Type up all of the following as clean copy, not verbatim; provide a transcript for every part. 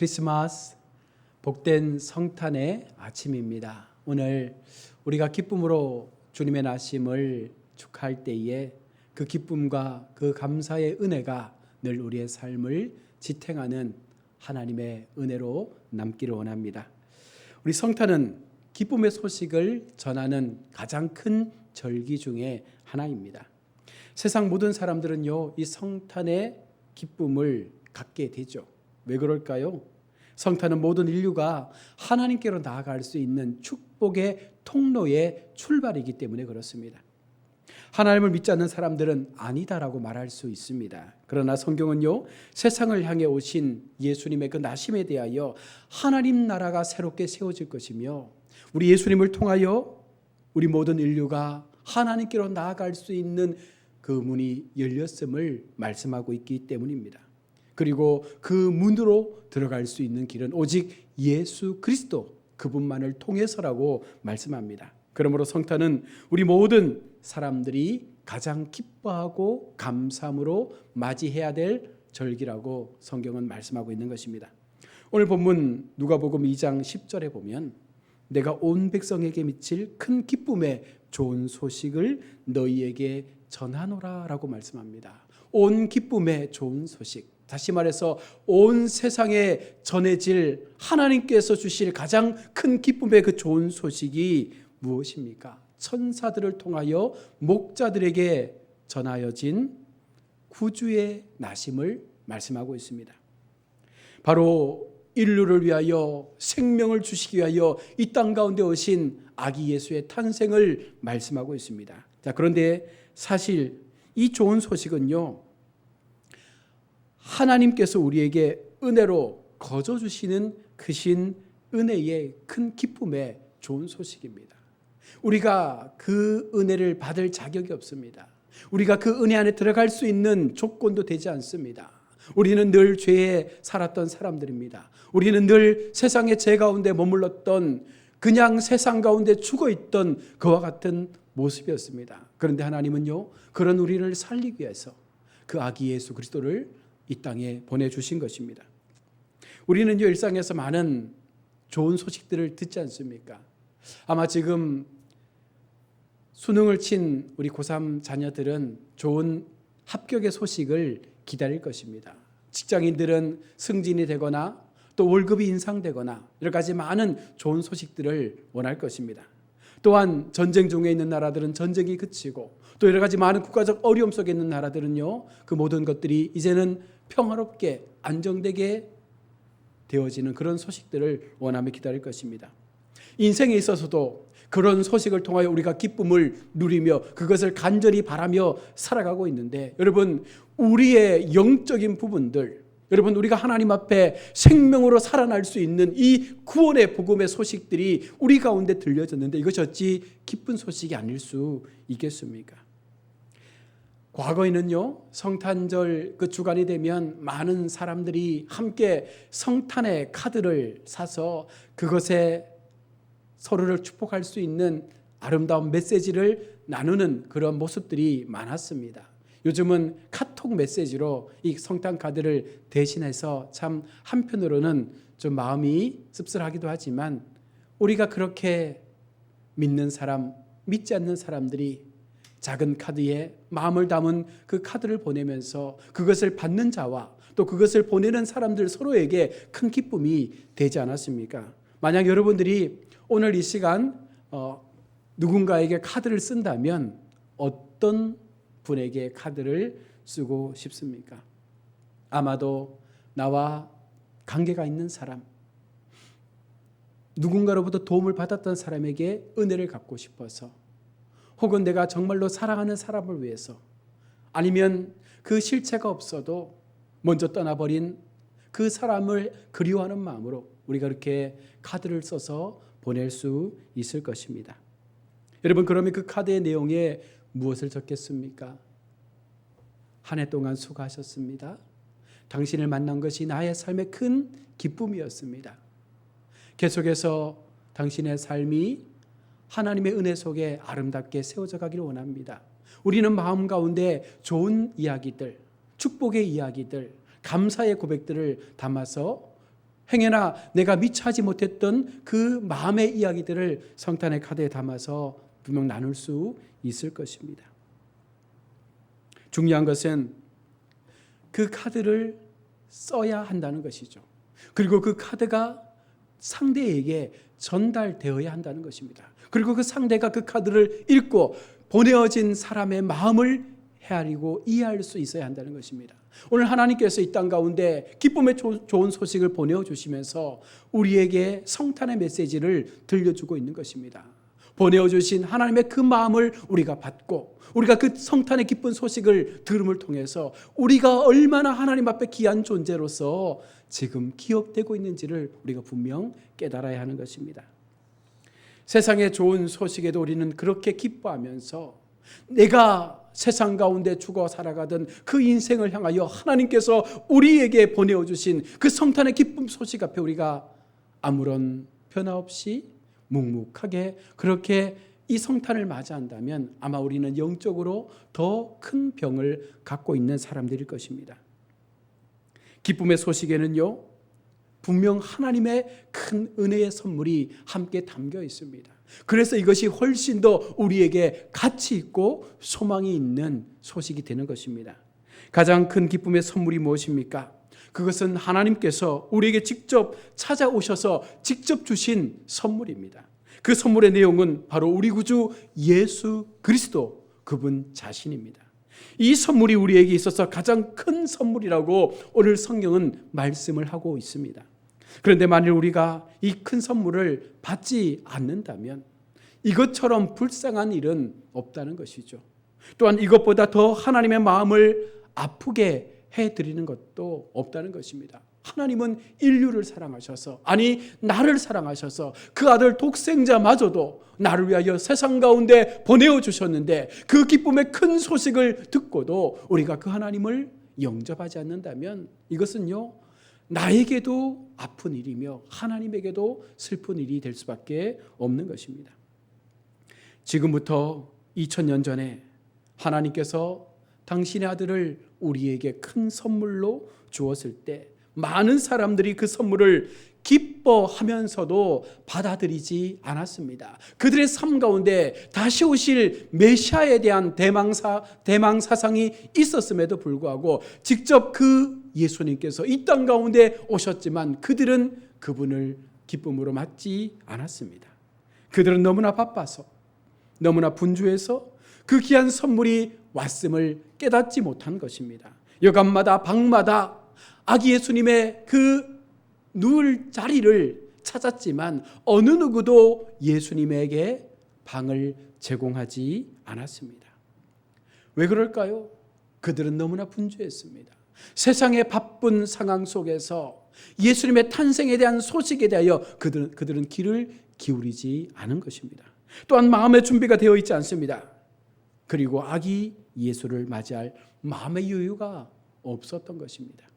크리스마스 복된 성탄의 아침입니다. 오늘 우리가 기쁨으로 주님의 나심을 축하할 때에 그 기쁨과 그 감사의 은혜가 늘 우리의 삶을 지탱하는 하나님의 은혜로 남기를 원합니다. 우리 성탄은 기쁨의 소식을 전하는 가장 큰 절기 중에 하나입니다. 세상 모든 사람들은요, 이 성탄의 기쁨을 갖게 되죠. 왜 그럴까요? 성탄은 모든 인류가 하나님께로 나아갈 수 있는 축복의 통로의 출발이기 때문에 그렇습니다. 하나님을 믿지 않는 사람들은 아니다라고 말할 수 있습니다. 그러나 성경은요, 세상을 향해 오신 예수님의 그 나심에 대하여 하나님 나라가 새롭게 세워질 것이며 우리 예수님을 통하여 우리 모든 인류가 하나님께로 나아갈 수 있는 그 문이 열렸음을 말씀하고 있기 때문입니다. 그리고 그 문으로 들어갈 수 있는 길은 오직 예수 그리스도 그분만을 통해서라고 말씀합니다. 그러므로 성탄은 우리 모든 사람들이 가장 기뻐하고 감사함으로 맞이해야 될 절기라고 성경은 말씀하고 있는 것입니다. 오늘 본문 누가복음 2장 10절에 보면 내가 온 백성에게 미칠 큰 기쁨의 좋은 소식을 너희에게 전하노라 라고 말씀합니다. 온 기쁨의 좋은 소식, 다시 말해서 온 세상에 전해질 하나님께서 주실 가장 큰 기쁨의 그 좋은 소식이 무엇입니까? 천사들을 통하여 목자들에게 전하여진 구주의 나심을 말씀하고 있습니다. 바로 인류를 위하여 생명을 주시기 위하여 이 땅 가운데 오신 아기 예수의 탄생을 말씀하고 있습니다. 자, 그런데 사실 이 좋은 소식은요, 하나님께서 우리에게 은혜로 거저 주시는 크신 은혜의 큰 기쁨의 좋은 소식입니다. 우리가 그 은혜를 받을 자격이 없습니다. 우리가 그 은혜 안에 들어갈 수 있는 조건도 되지 않습니다. 우리는 늘 죄에 살았던 사람들입니다. 우리는 늘 세상의 죄 가운데 머물렀던, 그냥 세상 가운데 죽어있던 그와 같은 모습이었습니다. 그런데 하나님은요, 그런 우리를 살리기 위해서 그 아기 예수 그리스도를 이 땅에 보내주신 것입니다. 우리는요, 일상에서 많은 좋은 소식들을 듣지 않습니까? 아마 지금 수능을 친 우리 고3 자녀들은 좋은 합격의 소식을 기다릴 것입니다. 직장인들은 승진이 되거나 또 월급이 인상되거나 여러 가지 많은 좋은 소식들을 원할 것입니다. 또한 전쟁 중에 있는 나라들은 전쟁이 그치고 또 여러 가지 많은 국가적 어려움 속에 있는 나라들은요, 그 모든 것들이 이제는 평화롭게 안정되게 되어지는 그런 소식들을 원하며 기다릴 것입니다. 인생에 있어서도 그런 소식을 통하여 우리가 기쁨을 누리며 그것을 간절히 바라며 살아가고 있는데, 여러분, 우리의 영적인 부분들, 여러분, 우리가 하나님 앞에 생명으로 살아날 수 있는 이 구원의 복음의 소식들이 우리 가운데 들려졌는데 이것이 어찌 기쁜 소식이 아닐 수 있겠습니까? 과거에는요, 성탄절 그 주간이 되면 많은 사람들이 함께 성탄의 카드를 사서 그것에 서로를 축복할 수 있는 아름다운 메시지를 나누는 그런 모습들이 많았습니다. 요즘은 카톡 메시지로 이 성탄 카드를 대신해서 참 한편으로는 좀 마음이 씁쓸하기도 하지만, 우리가 그렇게 믿는 사람, 믿지 않는 사람들이 작은 카드에 마음을 담은 그 카드를 보내면서 그것을 받는 자와 또 그것을 보내는 사람들 서로에게 큰 기쁨이 되지 않았습니까? 만약 여러분들이 오늘 이 시간 누군가에게 카드를 쓴다면 어떤 분에게 카드를 쓰고 싶습니까? 아마도 나와 관계가 있는 사람, 누군가로부터 도움을 받았던 사람에게 은혜를 갚고 싶어서, 혹은 내가 정말로 사랑하는 사람을 위해서, 아니면 그 실체가 없어도 먼저 떠나버린 그 사람을 그리워하는 마음으로 우리가 이렇게 카드를 써서 보낼 수 있을 것입니다. 여러분, 그러면 그 카드의 내용에 무엇을 적겠습니까? 한 해 동안 수고하셨습니다. 당신을 만난 것이 나의 삶의 큰 기쁨이었습니다. 계속해서 당신의 삶이 하나님의 은혜 속에 아름답게 세워져 가기를 원합니다. 우리는 마음 가운데 좋은 이야기들, 축복의 이야기들, 감사의 고백들을 담아서 행여나 내가 미처 하지 못했던 그 마음의 이야기들을 성탄의 카드에 담아서 분명 나눌 수 있을 것입니다. 중요한 것은 그 카드를 써야 한다는 것이죠. 그리고 그 카드가 상대에게 전달되어야 한다는 것입니다. 그리고 그 상대가 그 카드를 읽고 보내어진 사람의 마음을 헤아리고 이해할 수 있어야 한다는 것입니다. 오늘 하나님께서 이 땅 가운데 기쁨의 좋은 소식을 보내주시면서 우리에게 성탄의 메시지를 들려주고 있는 것입니다. 보내주신 하나님의 그 마음을 우리가 받고 우리가 그 성탄의 기쁜 소식을 들음을 통해서 우리가 얼마나 하나님 앞에 귀한 존재로서 지금 기억되고 있는지를 우리가 분명 깨달아야 하는 것입니다. 세상의 좋은 소식에도 우리는 그렇게 기뻐하면서 내가 세상 가운데 죽어 살아가던 그 인생을 향하여 하나님께서 우리에게 보내주신 그 성탄의 기쁨 소식 앞에 우리가 아무런 변화 없이 묵묵하게 그렇게 이 성탄을 맞이한다면 아마 우리는 영적으로 더 큰 병을 갖고 있는 사람들일 것입니다. 기쁨의 소식에는요, 분명 하나님의 큰 은혜의 선물이 함께 담겨 있습니다. 그래서 이것이 훨씬 더 우리에게 가치 있고 소망이 있는 소식이 되는 것입니다. 가장 큰 기쁨의 선물이 무엇입니까? 그것은 하나님께서 우리에게 직접 찾아오셔서 직접 주신 선물입니다. 그 선물의 내용은 바로 우리 구주 예수 그리스도 그분 자신입니다. 이 선물이 우리에게 있어서 가장 큰 선물이라고 오늘 성경은 말씀을 하고 있습니다. 그런데 만일 우리가 이 큰 선물을 받지 않는다면 이것처럼 불쌍한 일은 없다는 것이죠. 또한 이것보다 더 하나님의 마음을 아프게 해드리는 것도 없다는 것입니다. 하나님은 인류를 사랑하셔서, 아니 나를 사랑하셔서 그 아들 독생자마저도 나를 위하여 세상 가운데 보내어 주셨는데 그 기쁨의 큰 소식을 듣고도 우리가 그 하나님을 영접하지 않는다면 이것은요, 나에게도 아픈 일이며 하나님에게도 슬픈 일이 될 수밖에 없는 것입니다. 지금부터 2000년 전에 하나님께서 당신의 아들을 우리에게 큰 선물로 주었을 때 많은 사람들이 그 선물을 기뻐하면서도 받아들이지 않았습니다. 그들의 삶 가운데 다시 오실 메시아에 대한 대망사상이 있었음에도 불구하고 직접 그 예수님께서 이 땅 가운데 오셨지만 그들은 그분을 기쁨으로 맞지 않았습니다. 그들은 너무나 바빠서, 너무나 분주해서 그 귀한 선물이 왔음을 깨닫지 못한 것입니다. 여간마다 방마다 아기 예수님의 그 누울 자리를 찾았지만 어느 누구도 예수님에게 방을 제공하지 않았습니다. 왜 그럴까요? 그들은 너무나 분주했습니다. 세상의 바쁜 상황 속에서 예수님의 탄생에 대한 소식에 대하여 그들은 귀를 기울이지 않은 것입니다. 또한 마음의 준비가 되어 있지 않습니다. 그리고 아기 예수를 맞이할 마음의 여유가 없었던 것입니다.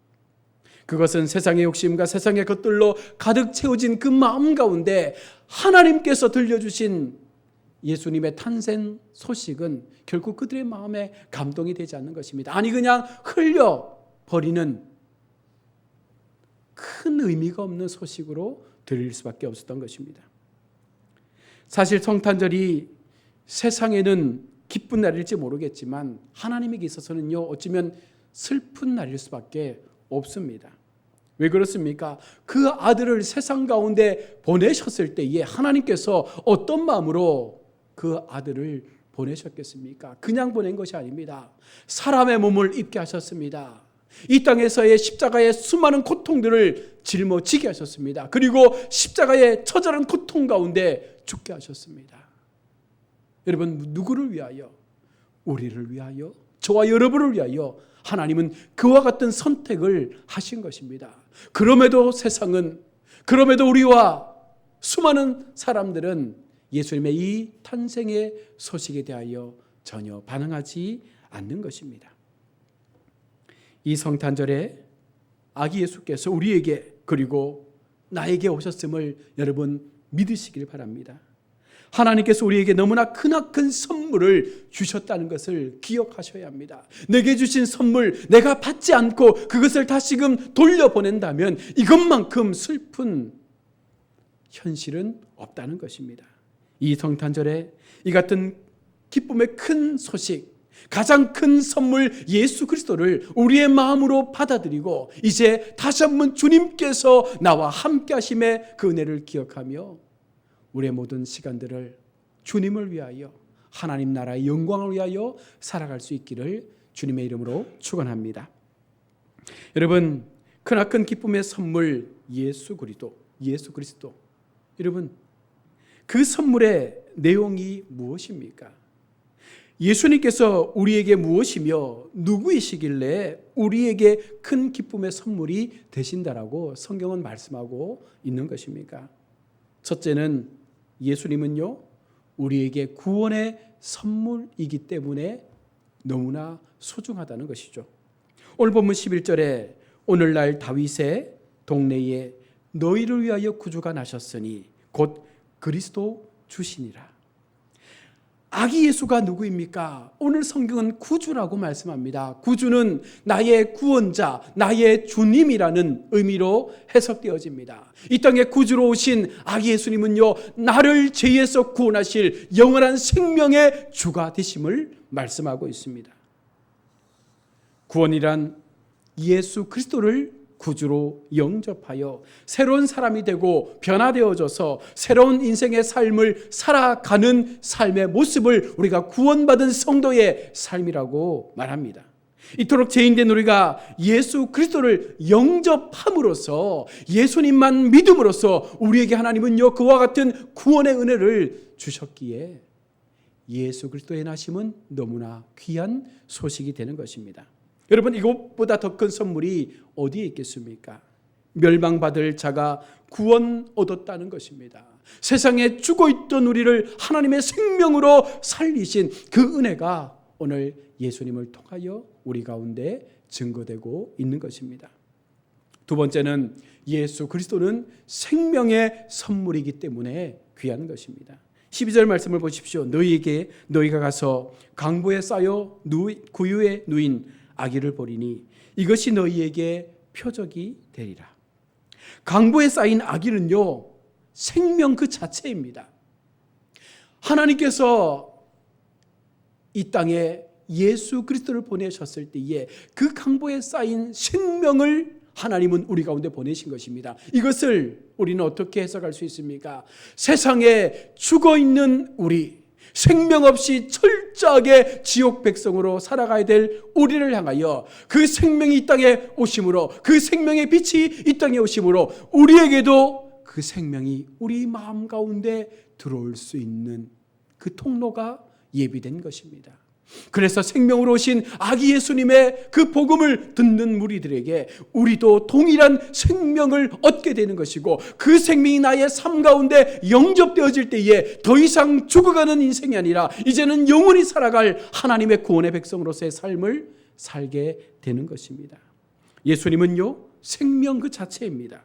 그것은 세상의 욕심과 세상의 것들로 가득 채워진 그 마음 가운데 하나님께서 들려주신 예수님의 탄생 소식은 결국 그들의 마음에 감동이 되지 않는 것입니다. 아니 그냥 흘려버리는 큰 의미가 없는 소식으로 들릴 수밖에 없었던 것입니다. 사실 성탄절이 세상에는 기쁜 날일지 모르겠지만 하나님에게 있어서는요, 어쩌면 슬픈 날일 수밖에 없습니다. 왜 그렇습니까? 그 아들을 세상 가운데 보내셨을 때에 하나님께서 어떤 마음으로 그 아들을 보내셨겠습니까? 그냥 보낸 것이 아닙니다. 사람의 몸을 입게 하셨습니다. 이 땅에서의 십자가의 수많은 고통들을 짊어지게 하셨습니다. 그리고 십자가의 처절한 고통 가운데 죽게 하셨습니다. 여러분, 누구를 위하여? 우리를 위하여, 저와 여러분을 위하여 하나님은 그와 같은 선택을 하신 것입니다. 그럼에도 세상은, 그럼에도 우리와 수많은 사람들은 예수님의 이 탄생의 소식에 대하여 전혀 반응하지 않는 것입니다. 이 성탄절에 아기 예수께서 우리에게 그리고 나에게 오셨음을 여러분 믿으시길 바랍니다. 하나님께서 우리에게 너무나 크나큰 선물을 주셨다는 것을 기억하셔야 합니다. 내게 주신 선물 내가 받지 않고 그것을 다시금 돌려보낸다면 이것만큼 슬픈 현실은 없다는 것입니다. 이 성탄절에 이 같은 기쁨의 큰 소식, 가장 큰 선물 예수 그리스도를 우리의 마음으로 받아들이고 이제 다시 한번 주님께서 나와 함께 하심의 그 은혜를 기억하며 우리의 모든 시간들을 주님을 위하여 하나님 나라의 영광을 위하여 살아갈 수 있기를 주님의 이름으로 축원합니다. 여러분, 크나큰 기쁨의 선물 예수 그리스도. 여러분, 그 선물의 내용이 무엇입니까? 예수님께서 우리에게 무엇이며 누구이시길래 우리에게 큰 기쁨의 선물이 되신다라고 성경은 말씀하고 있는 것입니까? 첫째는 예수님은요, 우리에게 구원의 선물이기 때문에 너무나 소중하다는 것이죠. 오늘 본문 11절에 오늘날 다윗의 동네에 너희를 위하여 구주가 나셨으니 곧 그리스도 주시니라. 아기 예수가 누구입니까? 오늘 성경은 구주라고 말씀합니다. 구주는 나의 구원자, 나의 주님이라는 의미로 해석되어집니다. 이 땅에 구주로 오신 아기 예수님은요, 나를 죄에서 구원하실 영원한 생명의 주가 되심을 말씀하고 있습니다. 구원이란 예수 그리스도를 구주로 영접하여 새로운 사람이 되고 변화되어져서 새로운 인생의 삶을 살아가는 삶의 모습을 우리가 구원받은 성도의 삶이라고 말합니다. 이토록 죄인된 우리가 예수 그리스도를 영접함으로써 예수님만 믿음으로써 우리에게 하나님은요, 그와 같은 구원의 은혜를 주셨기에 예수 그리스도의 나심은 너무나 귀한 소식이 되는 것입니다. 여러분, 이것보다 더 큰 선물이 어디에 있겠습니까? 멸망받을 자가 구원 얻었다는 것입니다. 세상에 죽어있던 우리를 하나님의 생명으로 살리신 그 은혜가 오늘 예수님을 통하여 우리 가운데 증거되고 있는 것입니다. 두 번째는 예수 그리스도는 생명의 선물이기 때문에 귀한 것입니다. 12절 말씀을 보십시오. 너희가 가서 강보에 쌓여 구유에 누인 아기를 보리니 이것이 너희에게 표적이 되리라. 강보에 쌓인 아기는요, 생명 그 자체입니다. 하나님께서 이 땅에 예수 그리스도를 보내셨을 때에 그 강보에 쌓인 생명을 하나님은 우리 가운데 보내신 것입니다. 이것을 우리는 어떻게 해석할 수 있습니까? 세상에 죽어있는 우리, 생명 없이 철저하게 지옥 백성으로 살아가야 될 우리를 향하여 그 생명이 이 땅에 오심으로, 그 생명의 빛이 이 땅에 오심으로 우리에게도 그 생명이 우리 마음 가운데 들어올 수 있는 그 통로가 예비된 것입니다. 그래서 생명으로 오신 아기 예수님의 그 복음을 듣는 무리들에게 우리도 동일한 생명을 얻게 되는 것이고, 그 생명이 나의 삶 가운데 영접되어질 때에 더 이상 죽어가는 인생이 아니라 이제는 영원히 살아갈 하나님의 구원의 백성으로서의 삶을 살게 되는 것입니다. 예수님은요, 생명 그 자체입니다.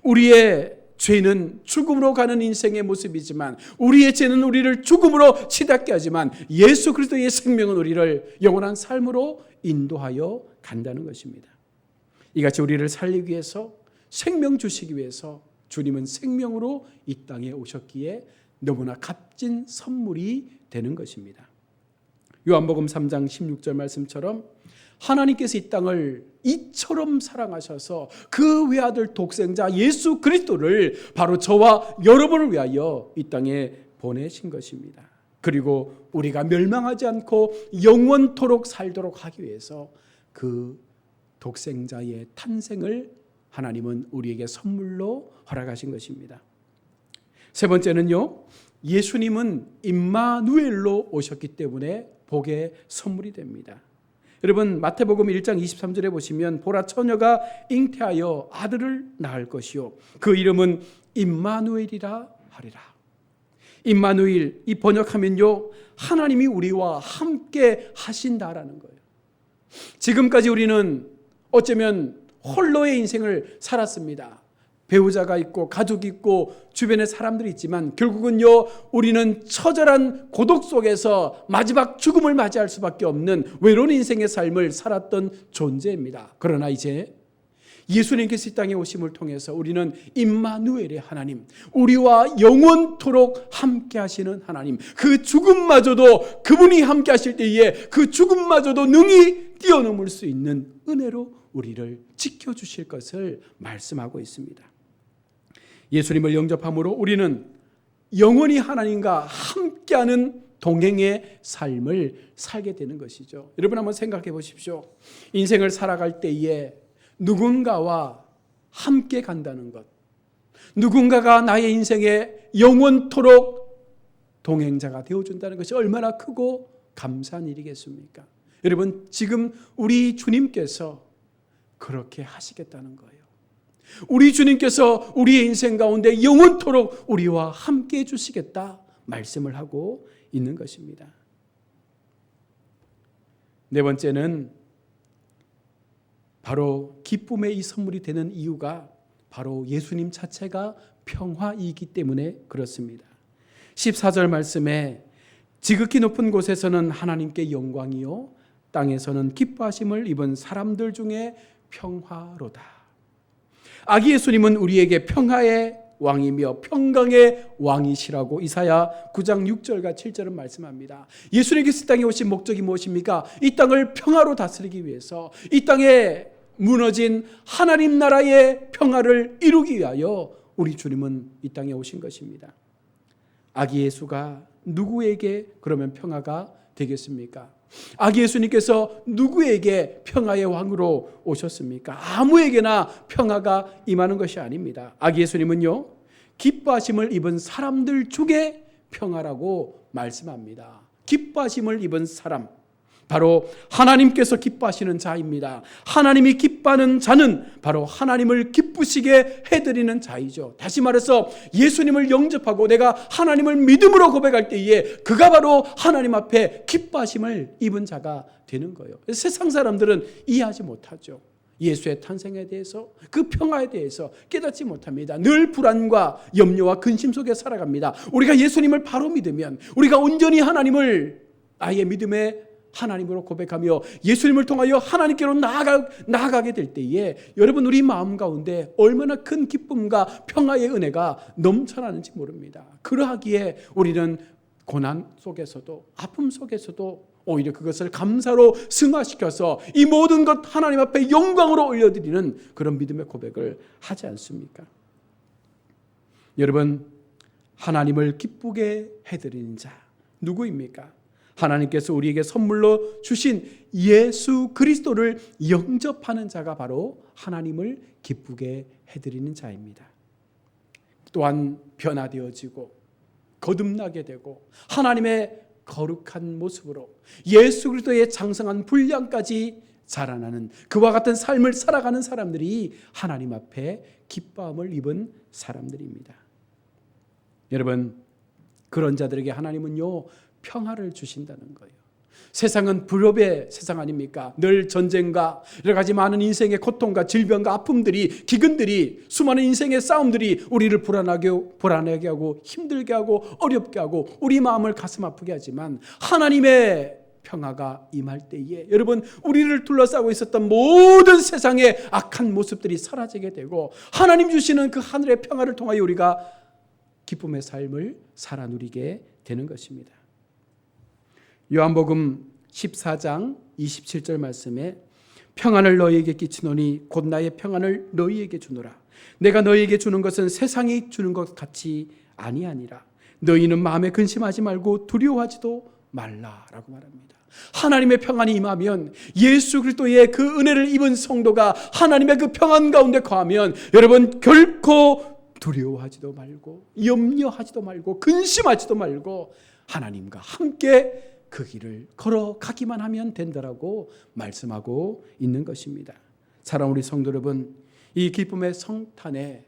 우리의 죄는 죽음으로 가는 인생의 모습이지만, 우리의 죄는 우리를 죽음으로 치닫게 하지만 예수 그리스도의 생명은 우리를 영원한 삶으로 인도하여 간다는 것입니다. 이같이 우리를 살리기 위해서, 생명 주시기 위해서 주님은 생명으로 이 땅에 오셨기에 너무나 값진 선물이 되는 것입니다. 요한복음 3장 16절 말씀처럼 하나님께서 이 땅을 이처럼 사랑하셔서 그 외아들 독생자 예수 그리스도를 바로 저와 여러분을 위하여 이 땅에 보내신 것입니다. 그리고 우리가 멸망하지 않고 영원토록 살도록 하기 위해서 그 독생자의 탄생을 하나님은 우리에게 선물로 허락하신 것입니다. 세 번째는요, 예수님은 임마누엘로 오셨기 때문에 복의 선물이 됩니다. 여러분, 마태복음 1장 23절에 보시면 보라, 처녀가 잉태하여 아들을 낳을 것이요 그 이름은 임마누엘이라 하리라. 임마누엘, 이 번역하면요, 하나님이 우리와 함께 하신다라는 거예요. 지금까지 우리는 어쩌면 홀로의 인생을 살았습니다. 배우자가 있고 가족이 있고 주변에 사람들이 있지만 결국은요, 우리는 처절한 고독 속에서 마지막 죽음을 맞이할 수밖에 없는 외로운 인생의 삶을 살았던 존재입니다. 그러나 이제 예수님께서 이 땅에 오심을 통해서 우리는 임마누엘의 하나님, 우리와 영원토록 함께 하시는 하나님, 그 죽음마저도 그분이 함께 하실 때에 그 죽음마저도 능히 뛰어넘을 수 있는 은혜로 우리를 지켜주실 것을 말씀하고 있습니다. 예수님을 영접함으로 우리는 영원히 하나님과 함께하는 동행의 삶을 살게 되는 것이죠. 여러분 한번 생각해 보십시오. 인생을 살아갈 때에 누군가와 함께 간다는 것, 누군가가 나의 인생에 영원토록 동행자가 되어준다는 것이 얼마나 크고 감사한 일이겠습니까? 여러분, 지금 우리 주님께서 그렇게 하시겠다는 거예요. 우리 주님께서 우리의 인생 가운데 영원토록 우리와 함께 해주시겠다 말씀을 하고 있는 것입니다. 네 번째는 바로 기쁨의 이 선물이 되는 이유가 바로 예수님 자체가 평화이기 때문에 그렇습니다. 14절 말씀에 지극히 높은 곳에서는 하나님께 영광이요 땅에서는 기뻐하심을 입은 사람들 중에 평화로다. 아기 예수님은 우리에게 평화의 왕이며 평강의 왕이시라고 이사야 9장 6절과 7절은 말씀합니다. 예수님께서 이 땅에 오신 목적이 무엇입니까? 이 땅을 평화로 다스리기 위해서, 이 땅에 무너진 하나님 나라의 평화를 이루기 위하여 우리 주님은 이 땅에 오신 것입니다. 아기 예수가 누구에게 그러면 평화가 되겠습니까? 아기 예수님께서 누구에게 평화의 왕으로 오셨습니까? 아무에게나 평화가 임하는 것이 아닙니다. 아기 예수님은요, 기뻐하심을 입은 사람들 중에 평화라고 말씀합니다. 기뻐하심을 입은 사람, 바로 하나님께서 기뻐하시는 자입니다. 하나님이 기뻐하는 자는 바로 하나님을 기쁘시게 해드리는 자이죠. 다시 말해서 예수님을 영접하고 내가 하나님을 믿음으로 고백할 때에 그가 바로 하나님 앞에 기뻐하심을 입은 자가 되는 거예요. 세상 사람들은 이해하지 못하죠. 예수의 탄생에 대해서, 그 평화에 대해서 깨닫지 못합니다. 늘 불안과 염려와 근심 속에 살아갑니다. 우리가 예수님을 바로 믿으면, 우리가 온전히 하나님을 아예 믿음의 하나님으로 고백하며 예수님을 통하여 하나님께로 나아가게 될 때에 여러분, 우리 마음 가운데 얼마나 큰 기쁨과 평화의 은혜가 넘쳐나는지 모릅니다. 그러하기에 우리는 고난 속에서도, 아픔 속에서도 오히려 그것을 감사로 승화시켜서 이 모든 것 하나님 앞에 영광으로 올려드리는 그런 믿음의 고백을 하지 않습니까? 여러분, 하나님을 기쁘게 해드리는 자 누구입니까? 하나님께서 우리에게 선물로 주신 예수 그리스도를 영접하는 자가 바로 하나님을 기쁘게 해드리는 자입니다. 또한 변화되어지고 거듭나게 되고 하나님의 거룩한 모습으로 예수 그리스도의 장성한 분량까지 자라나는 그와 같은 삶을 살아가는 사람들이 하나님 앞에 기뻐함을 입은 사람들입니다. 여러분, 그런 자들에게 하나님은요, 평화를 주신다는 거예요. 세상은 불협의 세상 아닙니까? 늘 전쟁과 여러 가지 많은 인생의 고통과 질병과 아픔들이, 기근들이, 수많은 인생의 싸움들이 우리를 불안하게 하고 힘들게 하고 어렵게 하고 우리 마음을 가슴 아프게 하지만 하나님의 평화가 임할 때에 여러분, 우리를 둘러싸고 있었던 모든 세상의 악한 모습들이 사라지게 되고 하나님 주시는 그 하늘의 평화를 통하여 우리가 기쁨의 삶을 살아 누리게 되는 것입니다. 요한복음 14장 27절 말씀에 평안을 너희에게 끼치노니 곧 나의 평안을 너희에게 주노라. 내가 너희에게 주는 것은 세상이 주는 것 같이 아니하니라. 너희는 마음에 근심하지 말고 두려워하지도 말라라고 말합니다. 하나님의 평안이 임하면, 예수 그리스도의 그 은혜를 입은 성도가 하나님의 그 평안 가운데 거하면 여러분, 결코 두려워하지도 말고 염려하지도 말고 근심하지도 말고 하나님과 함께 그 길을 걸어가기만 하면 된다라고 말씀하고 있는 것입니다. 사랑하는 우리 성도 여러분, 이 기쁨의 성탄에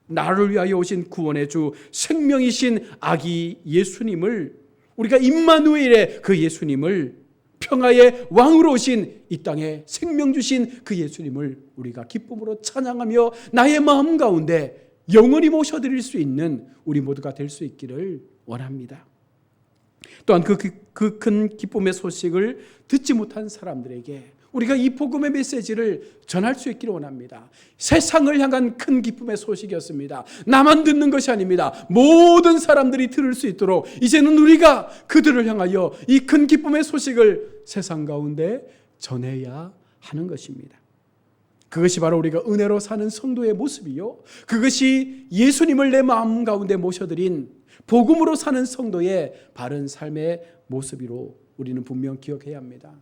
나를 위하여 오신 구원의 주 생명이신 아기 예수님을, 우리가 임마누엘의 그 예수님을, 평화의 왕으로 오신 이 땅에 생명 주신 그 예수님을 우리가 기쁨으로 찬양하며 나의 마음 가운데 영원히 모셔드릴 수 있는 우리 모두가 될 수 있기를 원합니다. 또한 그 큰 기쁨의 소식을 듣지 못한 사람들에게 우리가 이 복음의 메시지를 전할 수 있기를 원합니다. 세상을 향한 큰 기쁨의 소식이었습니다. 나만 듣는 것이 아닙니다. 모든 사람들이 들을 수 있도록 이제는 우리가 그들을 향하여 이 큰 기쁨의 소식을 세상 가운데 전해야 하는 것입니다. 그것이 바로 우리가 은혜로 사는 성도의 모습이요, 그것이 예수님을 내 마음 가운데 모셔드린 복음으로 사는 성도의 바른 삶의 모습으로 우리는 분명 기억해야 합니다.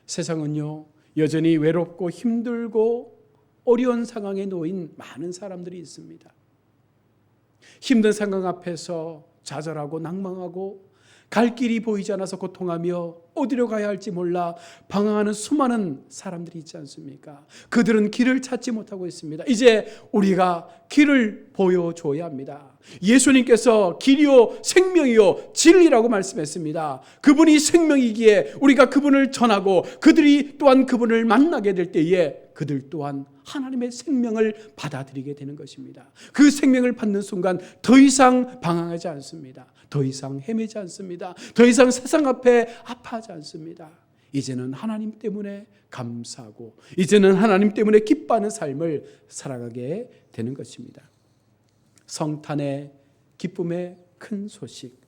세상은요, 여전히 외롭고 힘들고 어려운 상황에 놓인 많은 사람들이 있습니다. 힘든 상황 앞에서 좌절하고 낭망하고 갈 길이 보이지 않아서 고통하며 어디로 가야 할지 몰라 방황하는 수많은 사람들이 있지 않습니까? 그들은 길을 찾지 못하고 있습니다. 이제 우리가 길을 보여줘야 합니다. 예수님께서 길이요 생명이요 진리라고 말씀했습니다. 그분이 생명이기에 우리가 그분을 전하고 그들이 또한 그분을 만나게 될 때에 그들 또한 하나님의 생명을 받아들이게 되는 것입니다. 그 생명을 받는 순간 더 이상 방황하지 않습니다. 더 이상 헤매지 않습니다. 더 이상 세상 앞에 아파하지 않습니다. 이제는 하나님 때문에 감사하고 이제는 하나님 때문에 기뻐하는 삶을 살아가게 되는 것입니다. 성탄의 기쁨의 큰 소식,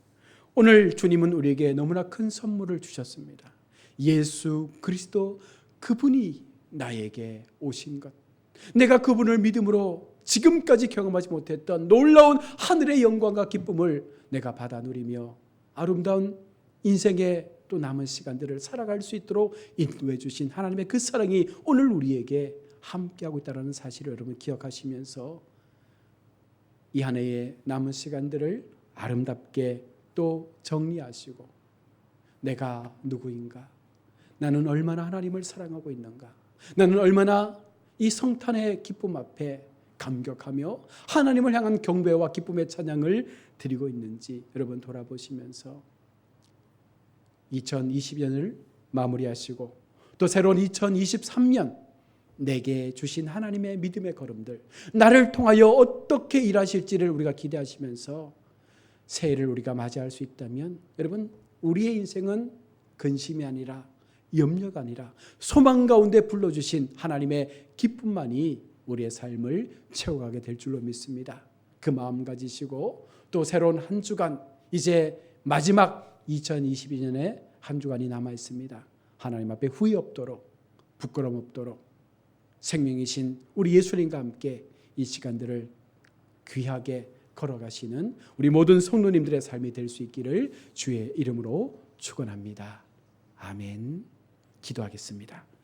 오늘 주님은 우리에게 너무나 큰 선물을 주셨습니다. 예수 그리스도, 그분이 나에게 오신 것, 내가 그분을 믿음으로 지금까지 경험하지 못했던 놀라운 하늘의 영광과 기쁨을 내가 받아 누리며 아름다운 인생의 또 남은 시간들을 살아갈 수 있도록 인도해 주신 하나님의 그 사랑이 오늘 우리에게 함께하고 있다는 사실을 여러분 기억하시면서 이 한 해의 남은 시간들을 아름답게 또 정리하시고, 내가 누구인가, 나는 얼마나 하나님을 사랑하고 있는가, 나는 얼마나 이 성탄의 기쁨 앞에 감격하며 하나님을 향한 경배와 기쁨의 찬양을 드리고 있는지 여러분 돌아보시면서 2020년을 마무리하시고 또 새로운 2023년 내게 주신 하나님의 믿음의 걸음들, 나를 통하여 어떻게 일하실지를 우리가 기대하시면서 새해를 우리가 맞이할 수 있다면, 여러분 우리의 인생은 근심이 아니라 염려가 아니라 소망 가운데 불러주신 하나님의 기쁨만이 우리의 삶을 채워가게 될 줄로 믿습니다. 그 마음 가지시고 또 새로운 한 주간, 이제 마지막 2022년에 한 주간이 남아 있습니다. 하나님 앞에 후회 없도록, 부끄러움 없도록 생명이신 우리 예수님과 함께 이 시간들을 귀하게 걸어가시는 우리 모든 성도님들의 삶이 될 수 있기를 주의 이름으로 축원합니다. 아멘. 기도하겠습니다.